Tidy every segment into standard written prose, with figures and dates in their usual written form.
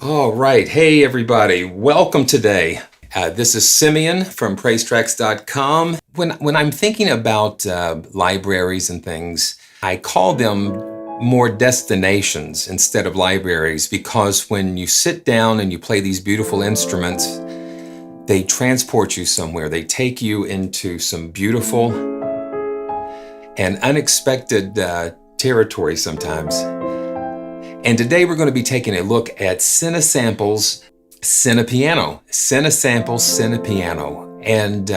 All right. Hey, everybody. Welcome today. This is Simeon from PraiseTracks.com. When I'm thinking about libraries and things, I call them more destinations instead of libraries because when you sit down and you play these beautiful instruments, they transport you somewhere. They take you into some beautiful and unexpected territory sometimes. And today we're going to be taking a look at Cinesamples CinePiano. Cinesamples CinePiano. And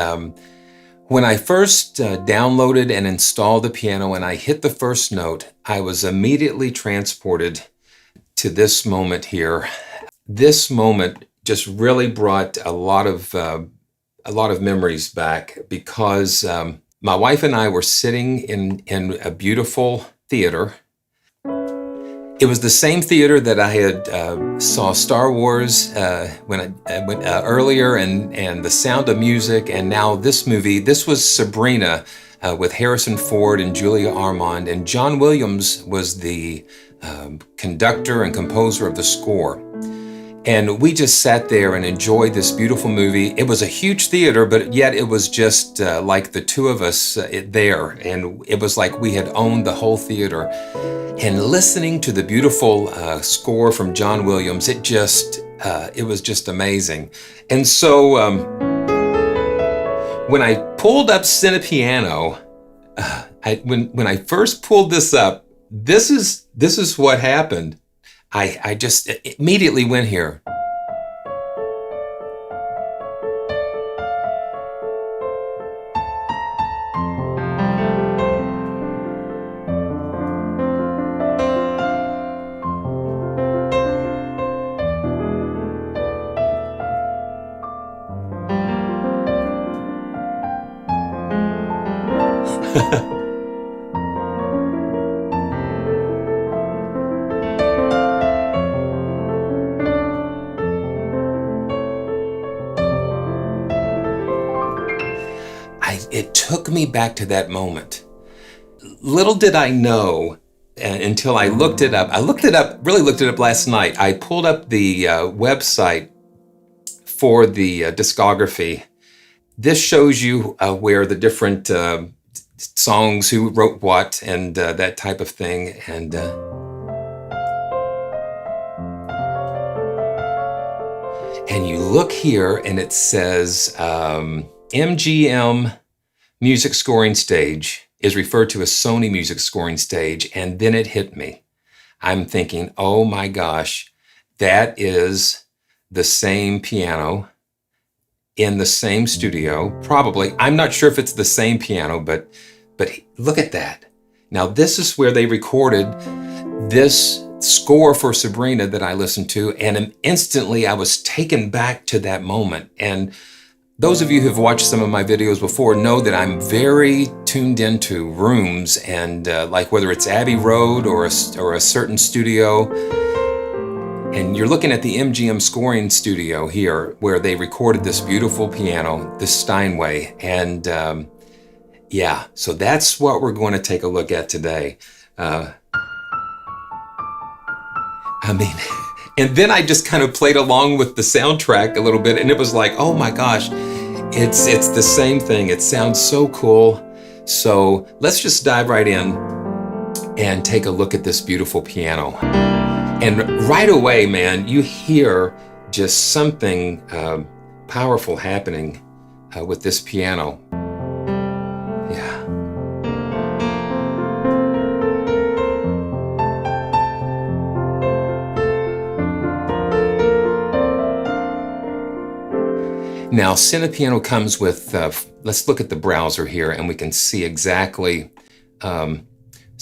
when I first downloaded and installed the piano and I hit the first note, I was immediately transported to this moment here. This moment just really brought a lot of memories back because my wife and I were sitting in a beautiful theater. It was the same theater that I had saw Star Wars when I went earlier, and The Sound of Music, and now this movie. This was Sabrina with Harrison Ford and Julia Ormond, and John Williams was the conductor and composer of the score. And we just sat there and enjoyed this beautiful movie. It was a huge theater, but yet it was just like the two of us there. And it was like we had owned the whole theater. And listening to the beautiful score from John Williams, it was just amazing. And so when I pulled up CinePiano, when I first pulled this up, this is what happened. I just immediately went here. It took me back to that moment. Little did I know until I looked it up. Really looked it up last night. I pulled up the website for the discography. This shows you where the different songs, who wrote what, and that type of thing. And you look here and it says MGM Music Scoring Stage is referred to as Sony Music Scoring Stage, and then it hit me. I'm thinking, oh my gosh, that is the same piano in the same studio, probably. I'm not sure if it's the same piano, but look at that. Now this is where they recorded this score for Sabrina that I listened to, and instantly I was taken back to that moment. And those of you who've watched some of my videos before know that I'm very tuned into rooms and like whether it's Abbey Road or a certain studio. And you're looking at the MGM scoring studio here where they recorded this beautiful piano, this Steinway. And yeah, so that's what we're going to take a look at today. And then I just kind of played along with the soundtrack a little bit, and it was like, oh my gosh, it's the same thing. It sounds so cool. So let's just dive right in and take a look at this beautiful piano. And right away, man, you hear just something powerful happening with this piano. Yeah. Now, CinePiano comes with, let's look at the browser here and we can see exactly, so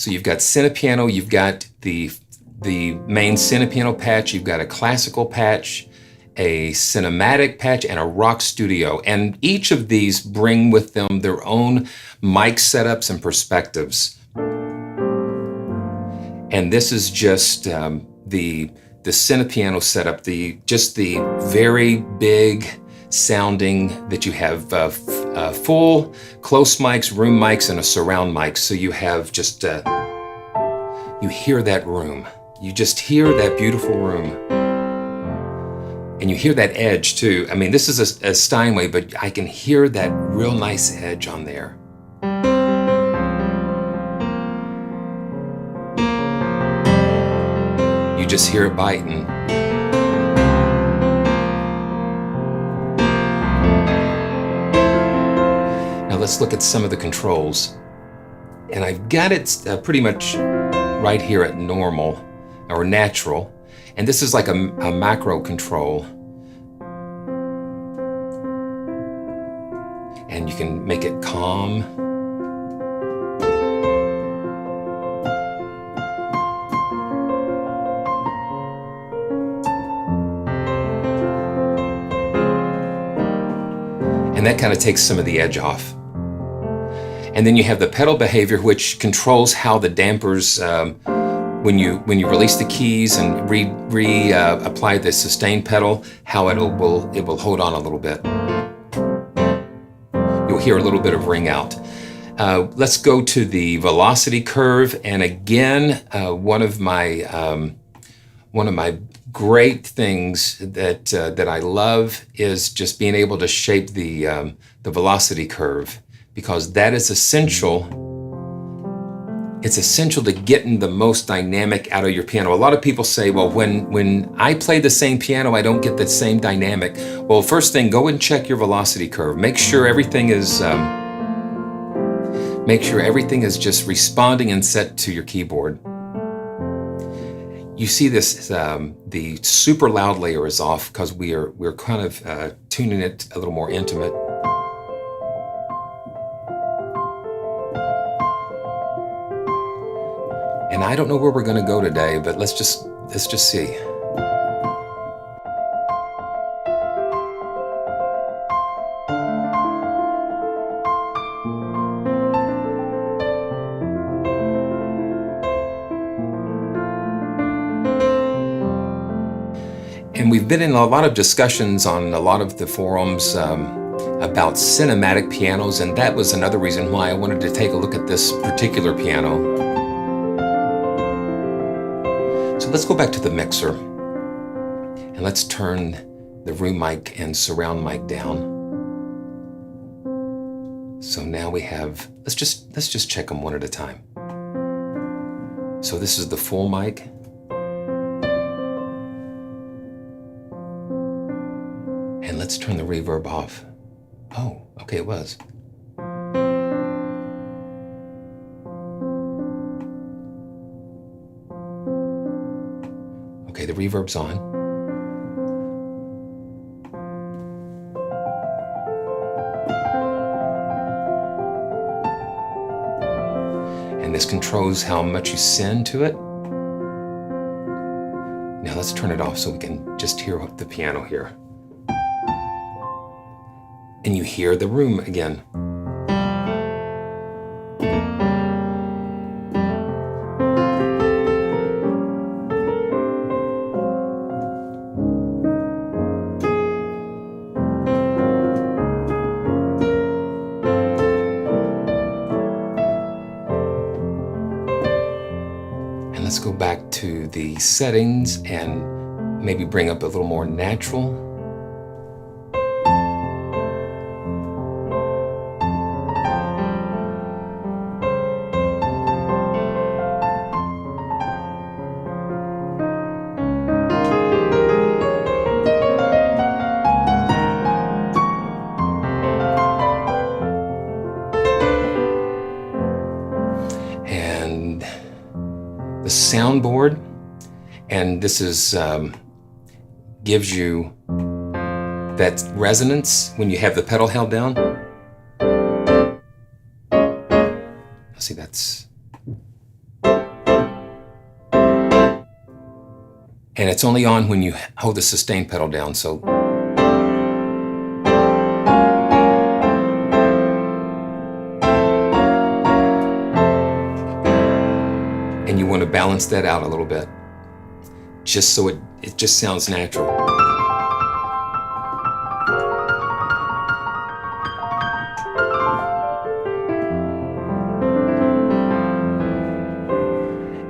you've got CinePiano, you've got the main CinePiano patch, you've got a classical patch, a cinematic patch, and a rock studio. And each of these bring with them their own mic setups and perspectives. And this is just the CinePiano setup, just the very big sounding that you have full close mics, room mics, and a surround mic. So you have just, you hear that room. You just hear that beautiful room. And you hear that edge too. I mean, this is a Steinway, but I can hear that real nice edge on there. You just hear it biting. Now let's look at some of the controls. And I've got it pretty much right here at normal or natural. And this is like a macro control. And you can make it calm. And that kind of takes some of the edge off. And then you have the pedal behavior, which controls how the dampers, when you release the keys and apply the sustain pedal, how it will hold on a little bit. You'll hear a little bit of ring out. Let's go to the velocity curve, and again, one of my great things that I love is just being able to shape the velocity curve, because that is essential. It's essential to getting the most dynamic out of your piano. A lot of people say, well, when I play the same piano, I don't get the same dynamic. Well, first thing, go and check your velocity curve. Make sure everything is just responding and set to your keyboard. You see this, the super loud layer is off because we're kind of tuning it a little more intimate. And I don't know where we're going to go today, but let's just see. And we've been in a lot of discussions on a lot of the forums about cinematic pianos, and that was another reason why I wanted to take a look at this particular piano. So let's go back to the mixer and let's turn the room mic and surround mic down. So now we have, let's just check them one at a time. So this is the full mic. And let's turn the reverb off. Oh, okay, it was. Okay, the reverb's on. And this controls how much you send to it. Now let's turn it off so we can just hear the piano here. And you hear the room again. Let's go back to the settings and maybe bring up a little more natural. The soundboard, and this is gives you that resonance when you have the pedal held down. See, that's, and it's only on when you hold the sustain pedal down. So and you want to balance that out a little bit, just so it just sounds natural.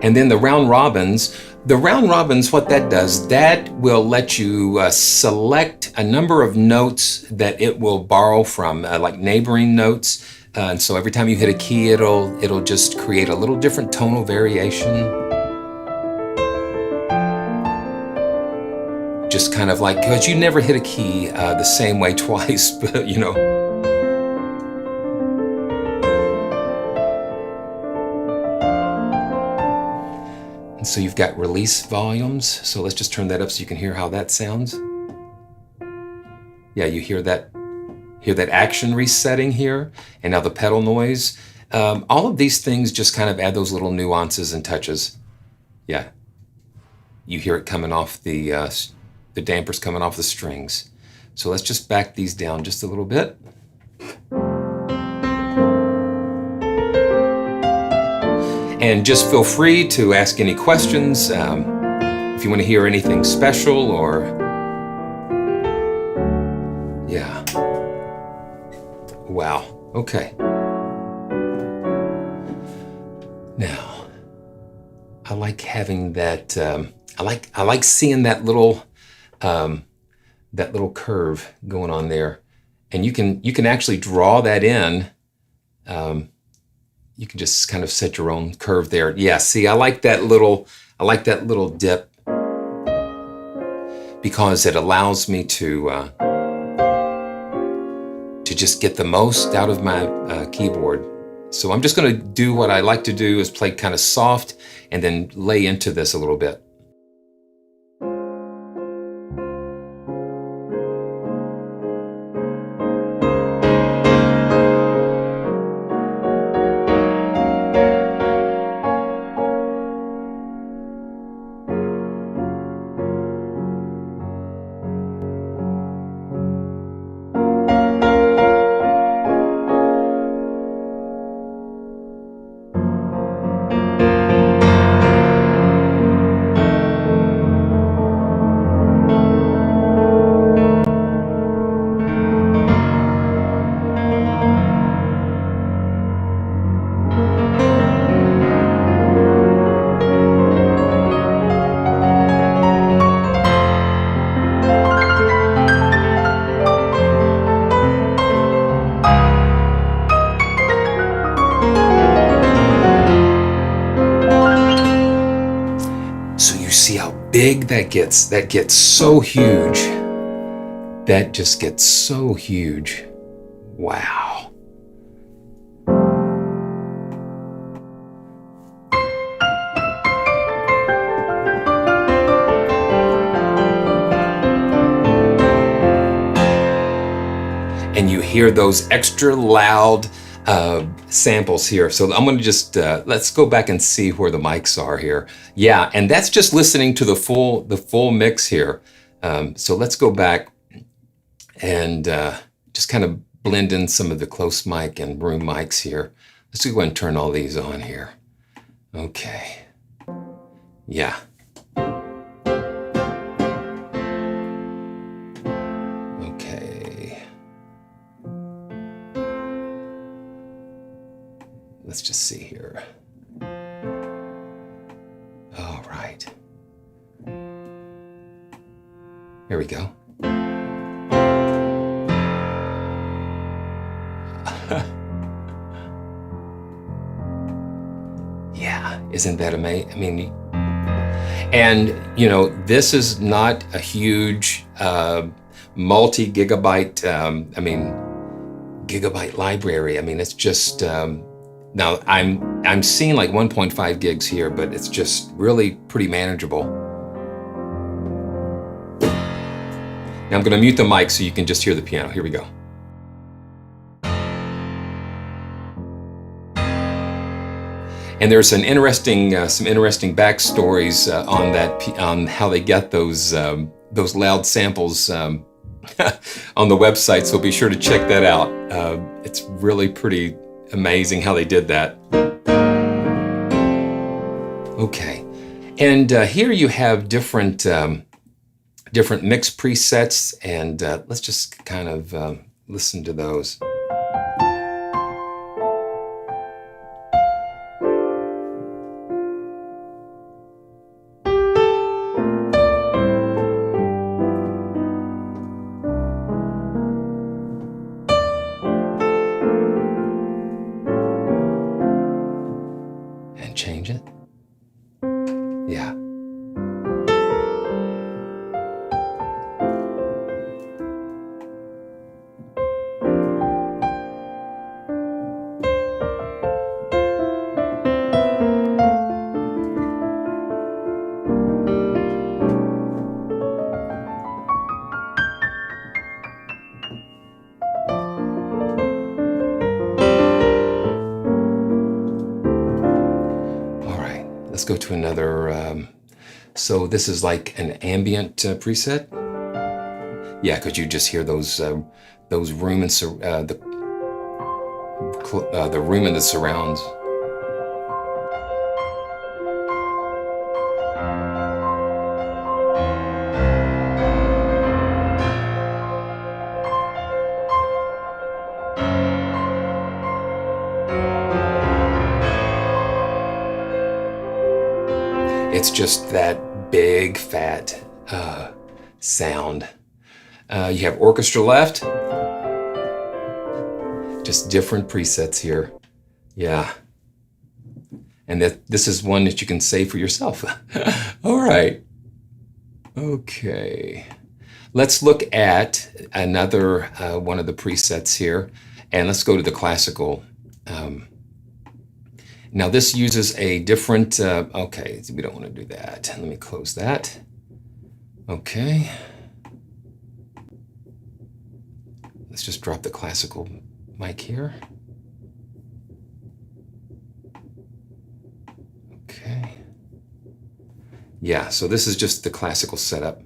And then the round robins, The round robins, what that does, that will let you select a number of notes that it will borrow from, like neighboring notes. And so every time you hit a key, it'll just create a little different tonal variation. Just kind of like, because you never hit a key the same way twice, but you know. And so you've got release volumes. So let's just turn that up so you can hear how that sounds. Yeah, you hear that action resetting here, and now the pedal noise. All of these things just kind of add those little nuances and touches. Yeah, you hear it coming off the dampers coming off the strings. So let's just back these down just a little bit. And just feel free to ask any questions if you want to hear anything special or, yeah. Wow, okay. Now, I like having that, I like seeing that little curve going on there. And you can actually draw that in. You can just kind of set your own curve there. Yeah, see, I like that little dip because it allows me to just get the most out of my keyboard. So I'm just gonna do what I like to do is play kind of soft and then lay into this a little bit. See how big that gets so huge. That just gets so huge. Wow. And you hear those extra loud samples here. So I'm gonna just, let's go back and see where the mics are here. Yeah, and that's just listening to the full mix here. So let's go back and just kind of blend in some of the close mic and room mics here. Let's go ahead and turn all these on here. Okay, yeah. Let's just see here. All right. Here we go. Yeah, isn't that amazing? I mean, and you know, this is not a huge multi-gigabyte, gigabyte library. I mean, it's just, now I'm seeing like 1.5 gigs here, but it's just really pretty manageable. Now I'm gonna mute the mic so you can just hear the piano. Here we go. And there's an interesting, some interesting backstories on how they get those loud samples on the website. So be sure to check that out. It's really pretty amazing how they did that. Okay, and here you have different mix presets, and let's just kind of listen to those. Let's go to another. So this is like an ambient preset. Yeah, could you just hear those room and the room and the surrounds? It's just that big, fat sound. You have orchestra left. Just different presets here. Yeah. And this is one that you can save for yourself. All right. Okay. Let's look at another one of the presets here. And let's go to the classical. Now this uses a different, okay, we don't want to do that. Let me close that. Okay. Let's just drop the classical mic here. Okay. Yeah, so this is just the classical setup.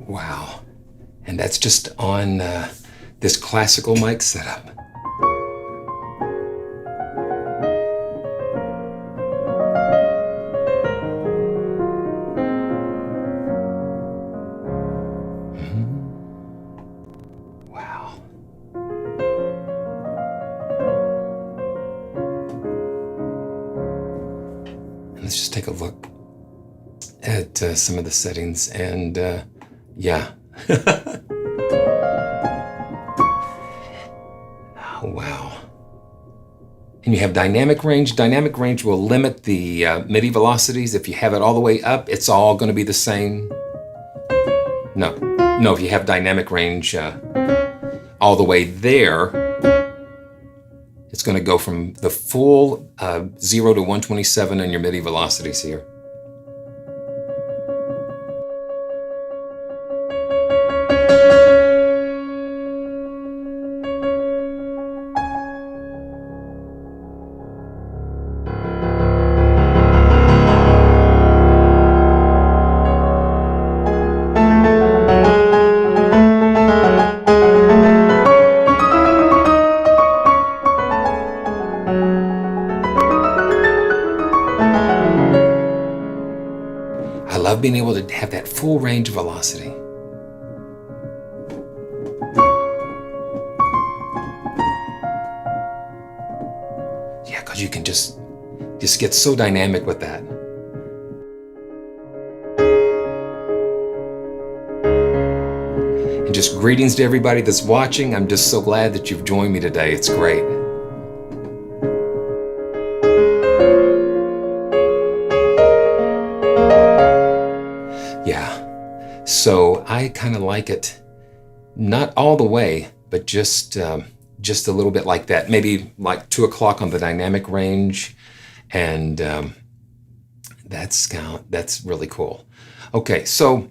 Wow. And that's just on this classical mic setup. Wow. And let's just take a look at some of the settings, and yeah. Oh, wow. And you have dynamic range. Dynamic range will limit the MIDI velocities. If you have it all the way up, it's all going to be the same. No, if you have dynamic range all the way there, it's going to go from the full 0 to 127 in your MIDI velocities here. I love being able to have that full range of velocity. Yeah, because you can just get so dynamic with that. And just greetings to everybody that's watching. I'm just so glad that you've joined me today. It's great. Yeah, so I kind of like it, not all the way, but just a little bit like that. Maybe like 2 o'clock on the dynamic range, and that's really cool. Okay, so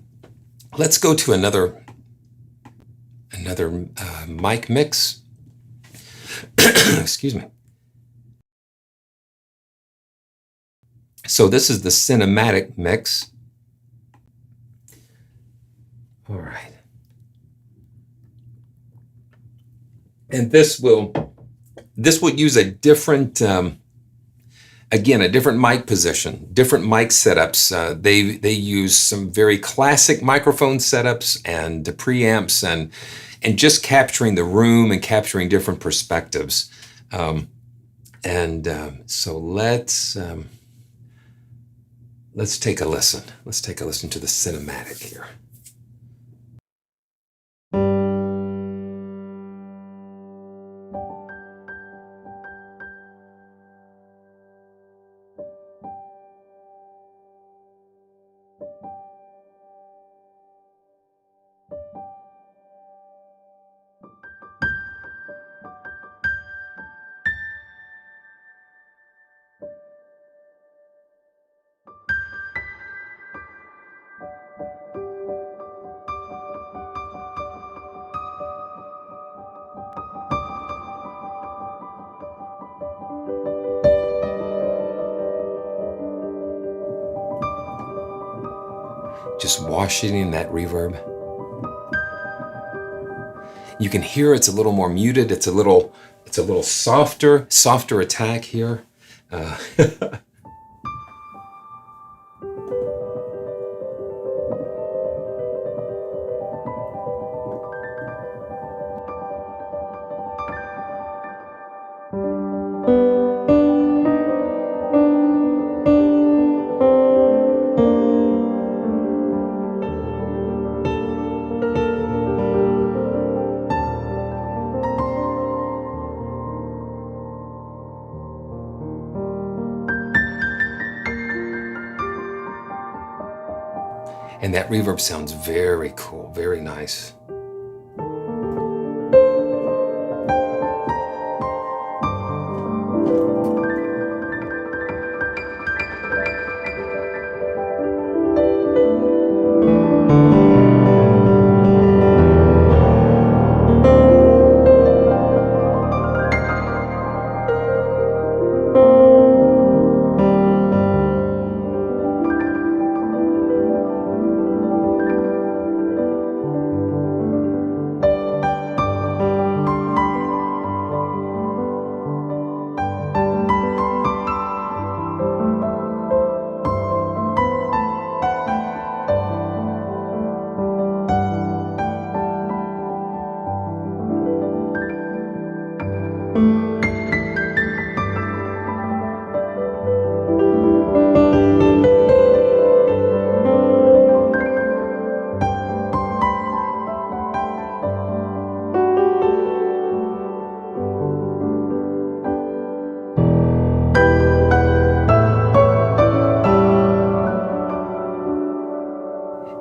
let's go to another mic mix. Excuse me. So this is the cinematic mix. All right. And this will use a different, again, a different mic position, different mic setups. They use some very classic microphone setups and preamps and just capturing the room and capturing different perspectives. So let's take a listen. Let's take a listen to the cinematic here. Just washing in that reverb. You can hear it's a little more muted. It's a little softer attack here. And that reverb sounds very cool, very nice.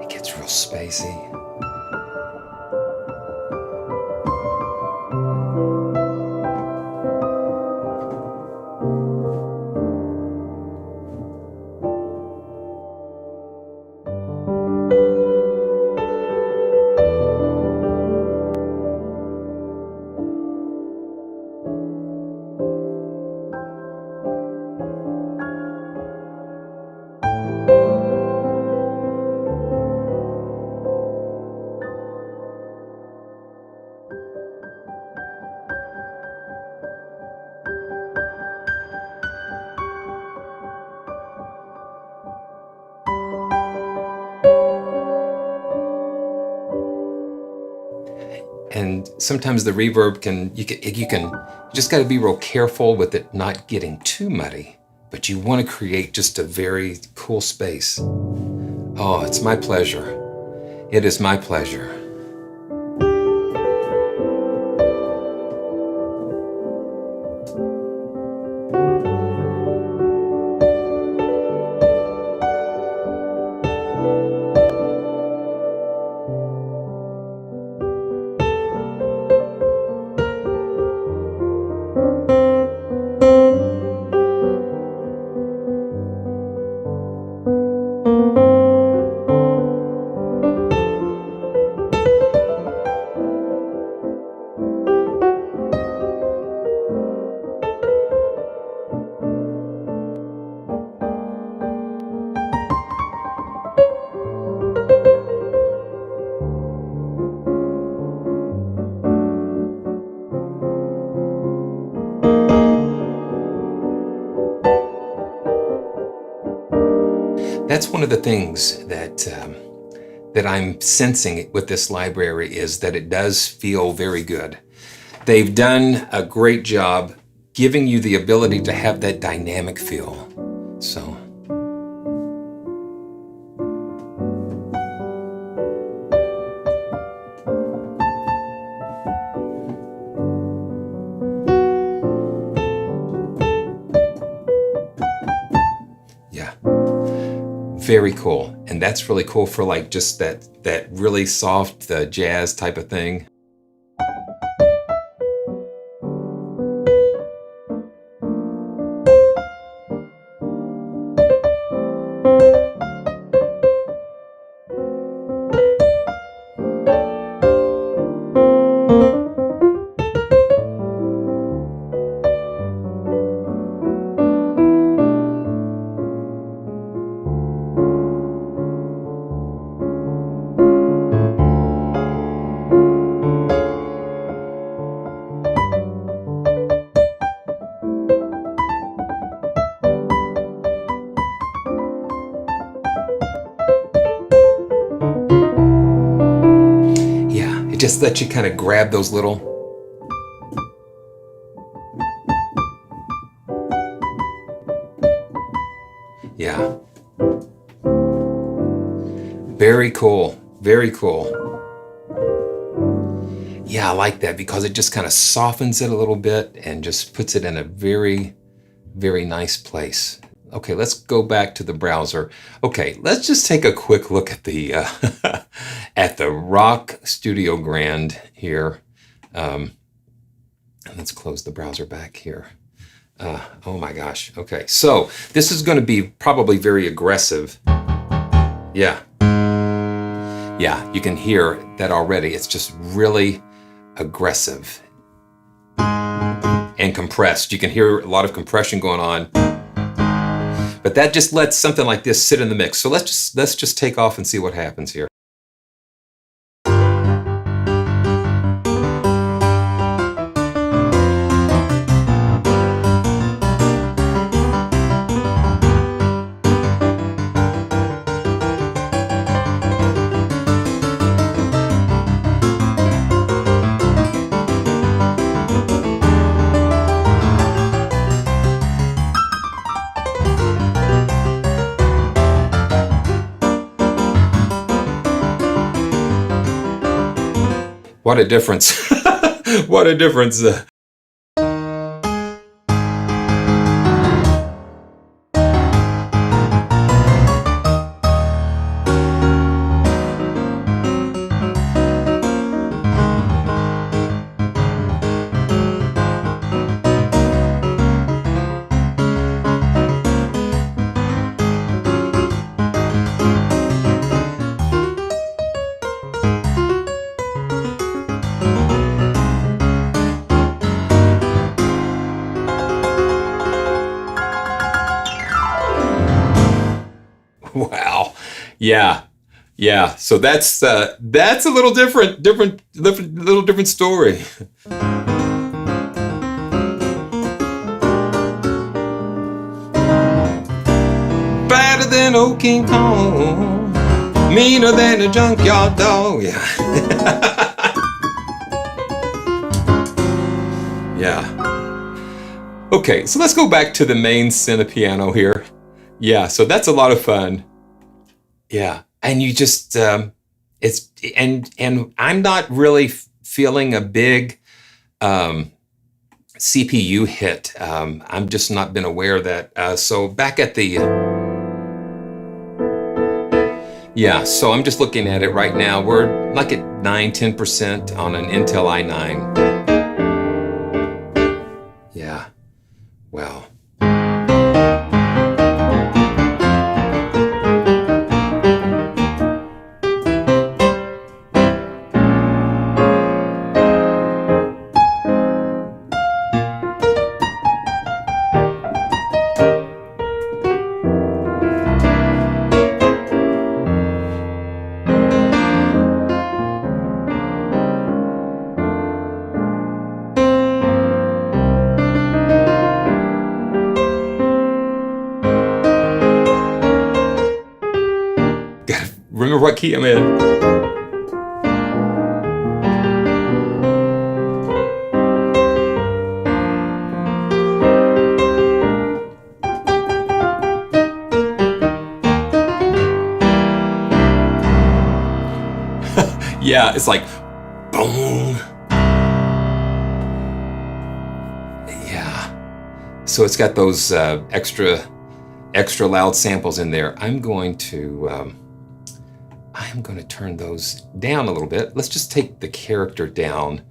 It gets real spacey. And sometimes the reverb you just got to be real careful with it not getting too muddy, but you want to create just a very cool space. Oh, it's my pleasure. It is my pleasure. That's one of the things that I'm sensing with this library, is that it does feel very good. They've done a great job giving you the ability to have that dynamic feel. So. Yeah. Very cool. And that's really cool for like just that really soft jazz type of thing. It just lets you kind of grab those little. Yeah. Very cool. Very cool. Yeah, I like that because it just kind of softens it a little bit and just puts it in a very, very nice place. Okay, let's go back to the browser. Okay, let's just take a quick look at the at the Rock Studio Grand here. Let's close the browser back here. Oh my gosh. Okay, so this is going to be probably very aggressive. Yeah. Yeah, you can hear that already. It's just really aggressive and compressed. You can hear a lot of compression going on. But that just lets something like this sit in the mix. So let's just take off and see what happens here. What a difference. What a difference. Wow. Yeah. Yeah. So that's a little little different story. Better than old King Kong, meaner than a junkyard dog. Yeah. Yeah. Okay, so let's go back to the main CinePiano here. Yeah, so that's a lot of fun. Yeah, and you just it's and I'm not really feeling a big CPU hit. I'm just not been aware of that. So back at the yeah, so I'm just looking at it right now. We're like at 9-10% on an Intel i9. Yeah. Wow. remember what key I'm in. Yeah, it's like boom. Yeah. So it's got those extra loud samples in there. I'm going to turn those down a little bit. Let's just take the character down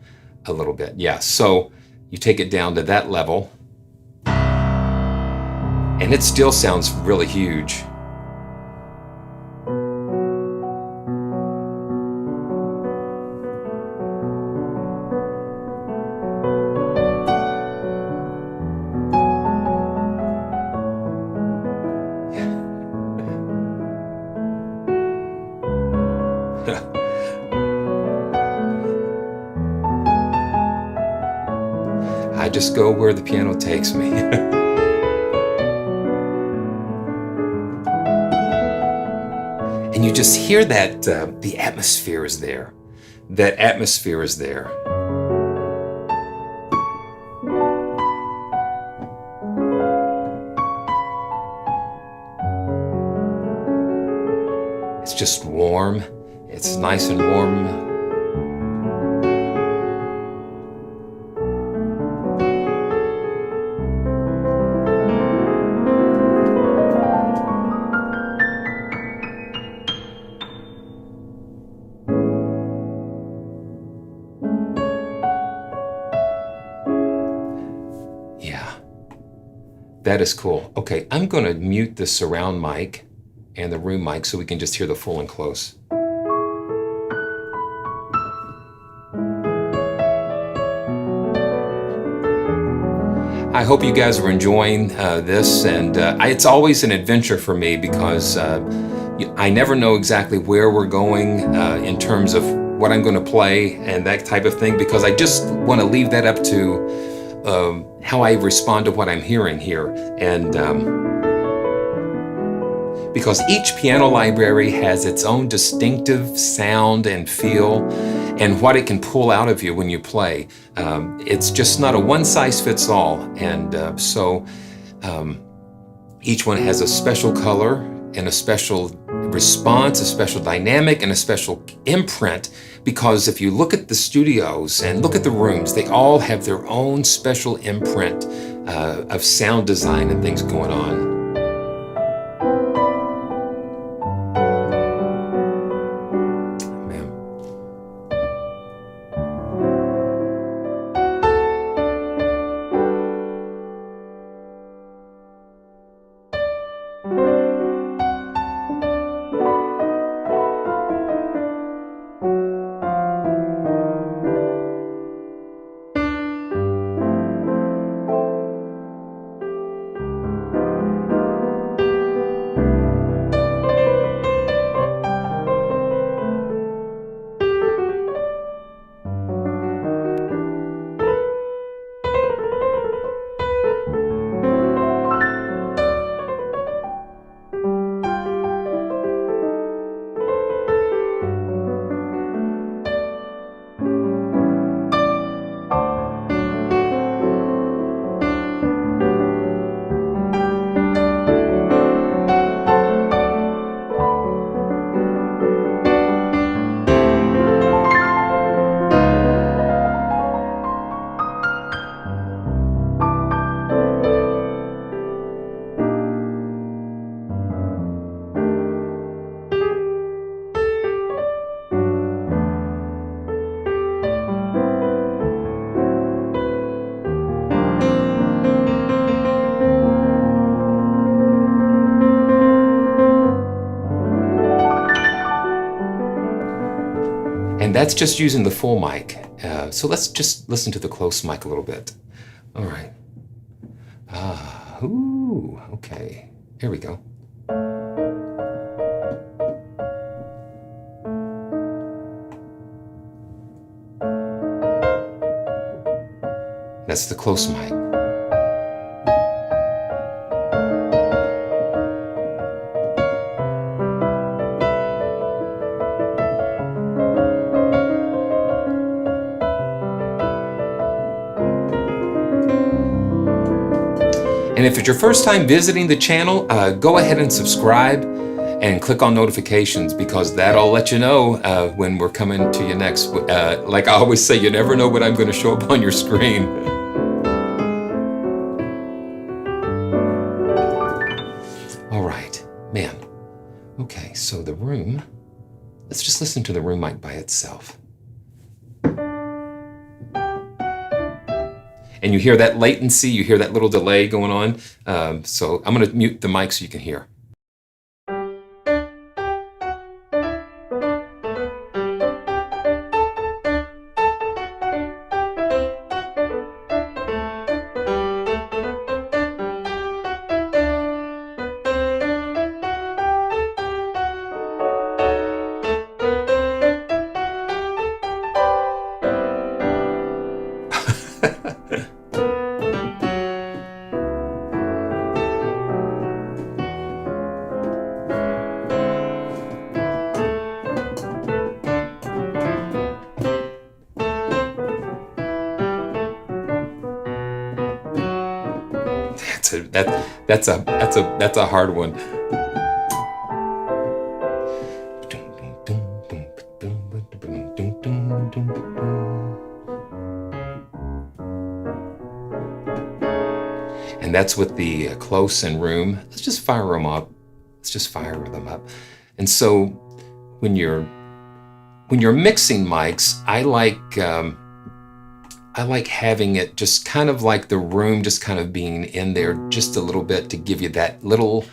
a little bit. Yeah, so you take it down to that level, and it still sounds really huge. I just go where the piano takes me. And you just hear that the atmosphere is there. That atmosphere is there. It's just warm. It's nice and warm. Yeah, that is cool. Okay, I'm going to mute the surround mic and the room mic so we can just hear the full and close. I hope you guys are enjoying this, and it's always an adventure for me because I never know exactly where we're going in terms of what I'm going to play and that type of thing, because I just want to leave that up to how I respond to what I'm hearing here. And because each piano library has its own distinctive sound and feel and what it can pull out of you when you play. It's just not a one-size-fits-all. And so each one has a special color and a special response, a special dynamic, and a special imprint, because if you look at the studios and look at the rooms, they all have their own special imprint of sound design and things going on. And that's just using the full mic. So let's just listen to the close mic a little bit. All right. Ooh, okay. Here we go. That's the close mic. And if it's your first time visiting the channel, go ahead and subscribe and click on notifications, because that'll let you know when we're coming to you next. Like I always say, you never know what I'm going to show up on your screen. All right, man. Okay, so the room, let's just listen to the room mic by itself. And you hear that latency, you hear that little delay going on. So I'm going to mute the mic so you can hear. That's a hard one. And that's with the close and room. Let's just fire them up. And so when you're mixing mics, I like having it just kind of like the room just kind of being in there just a little bit to give you that little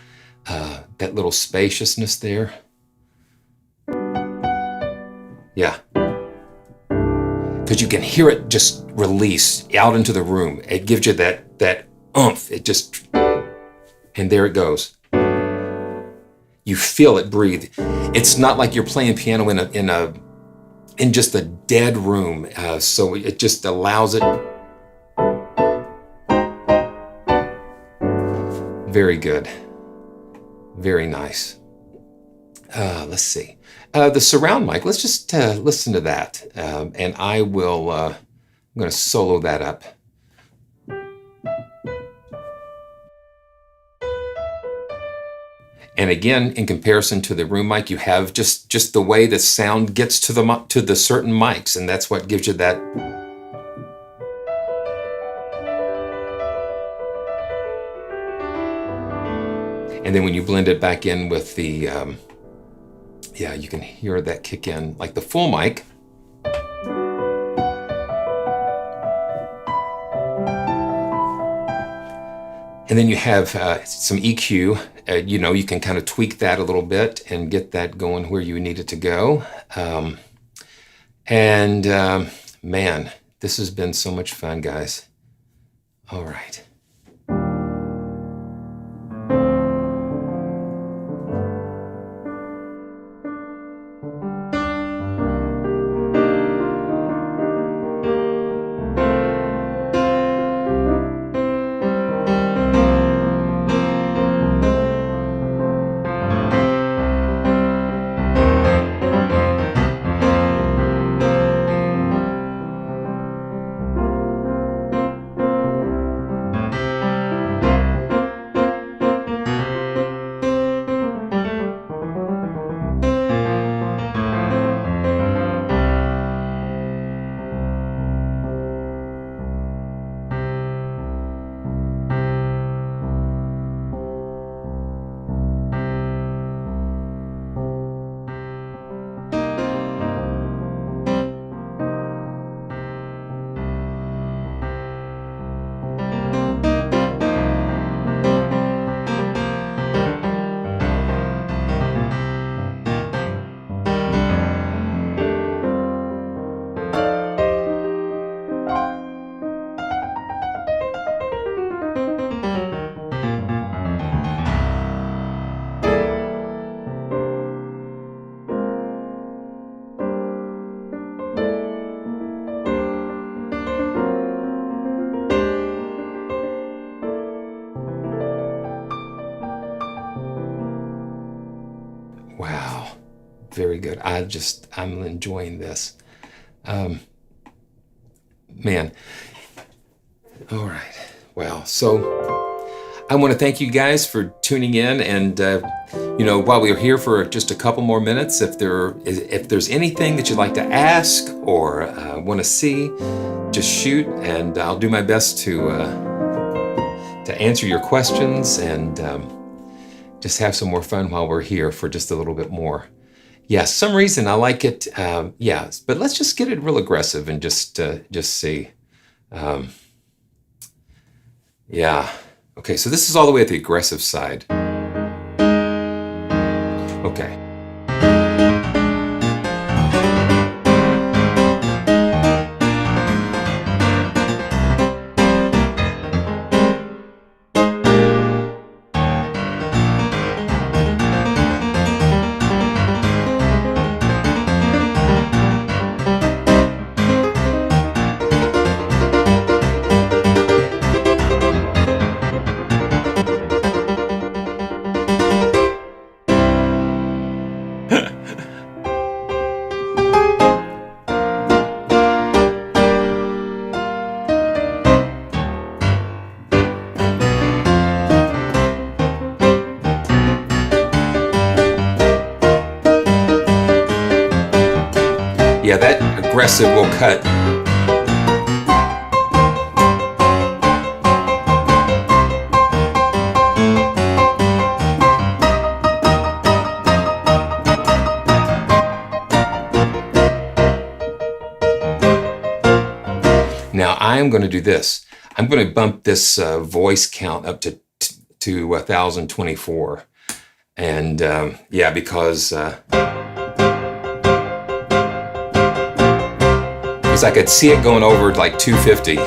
spaciousness there. Yeah. Because you can hear it just release out into the room. It gives you that oomph. It just, and there it goes. You feel it breathe. It's not like you're playing piano in just a dead room, so it just allows it. Very good, very nice. Let's see, the surround mic. Let's just listen to that, and I will. I'm going to solo that up. And again, in comparison to the room mic, you have just the way the sound gets to the certain mics, and that's what gives you that. And then when you blend it back in with the, yeah, you can hear that kick in like the full mic. And then you have some EQ. You can kind of tweak that a little bit and get that going where you need it to go. Man, this has been so much fun, guys. All right. Wow, very good. I'm enjoying this. Man, all right. Well, so I want to thank you guys for tuning in, and you know, while we're here for just a couple more minutes, if there's anything that you'd like to ask or want to see, just shoot, and I'll do my best to answer your questions and just have some more fun while we're here for just a little bit more. Yeah, some reason I like it. Yeah, but let's just get it real aggressive and just see. Yeah. Okay, so this is all the way at the aggressive side. Okay. Yeah, that aggressive will cut. Now I'm going to do this. I'm going to bump this voice count up to 1024, and yeah, because I could see it going over like 250.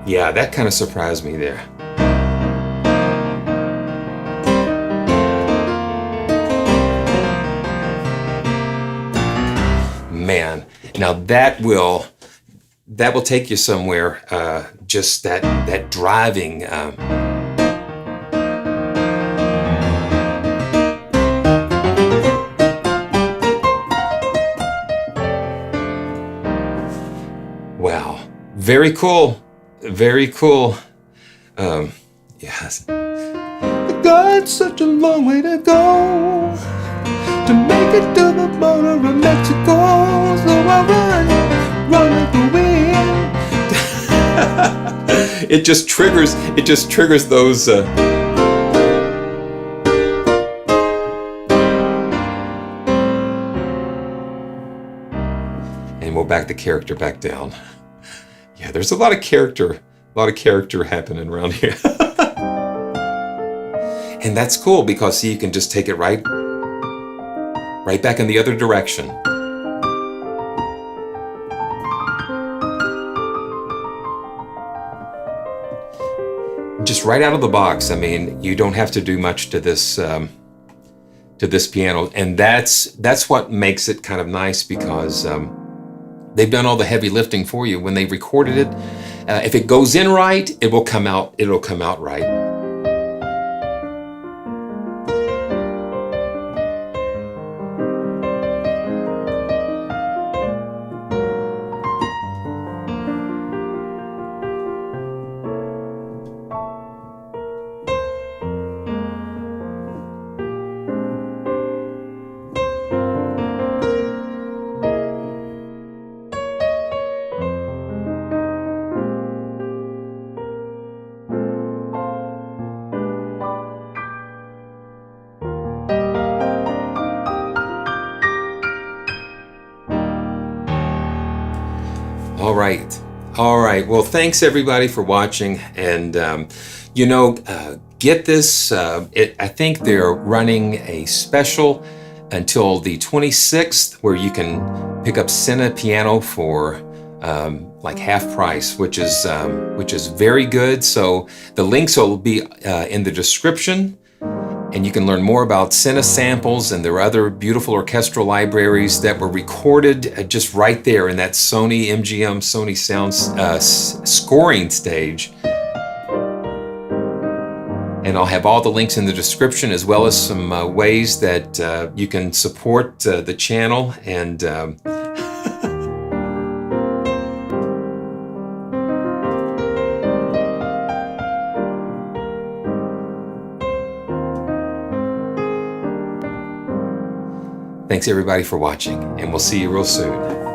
Yeah, that kind of surprised me there. Man, now that will take you somewhere. Just that driving. Wow, very cool. Very cool. Yes. God's such a long way to go to make it to the border of Mexico. So I run like the wind. It just triggers those. And we'll back the character back down. Yeah, there's a lot of character happening around here. And that's cool because see, you can just take it right back in the other direction. Just right out of the box. I mean, you don't have to do much to this piano, and that's what makes it kind of nice because they've done all the heavy lifting for you. When they recorded it, if it goes in right, it'll come out right. All right, All right. Well, thanks everybody for watching. And, get this. I think they're running a special until the 26th where you can pick up CinePiano for like half price, which is very good. So the links will be in the description. And you can learn more about Cinesamples and their other beautiful orchestral libraries that were recorded just right there in that Sony MGM Sony Scoring Stage. And I'll have all the links in the description, as well as some ways that you can support the channel. And thanks everybody for watching, and we'll see you real soon.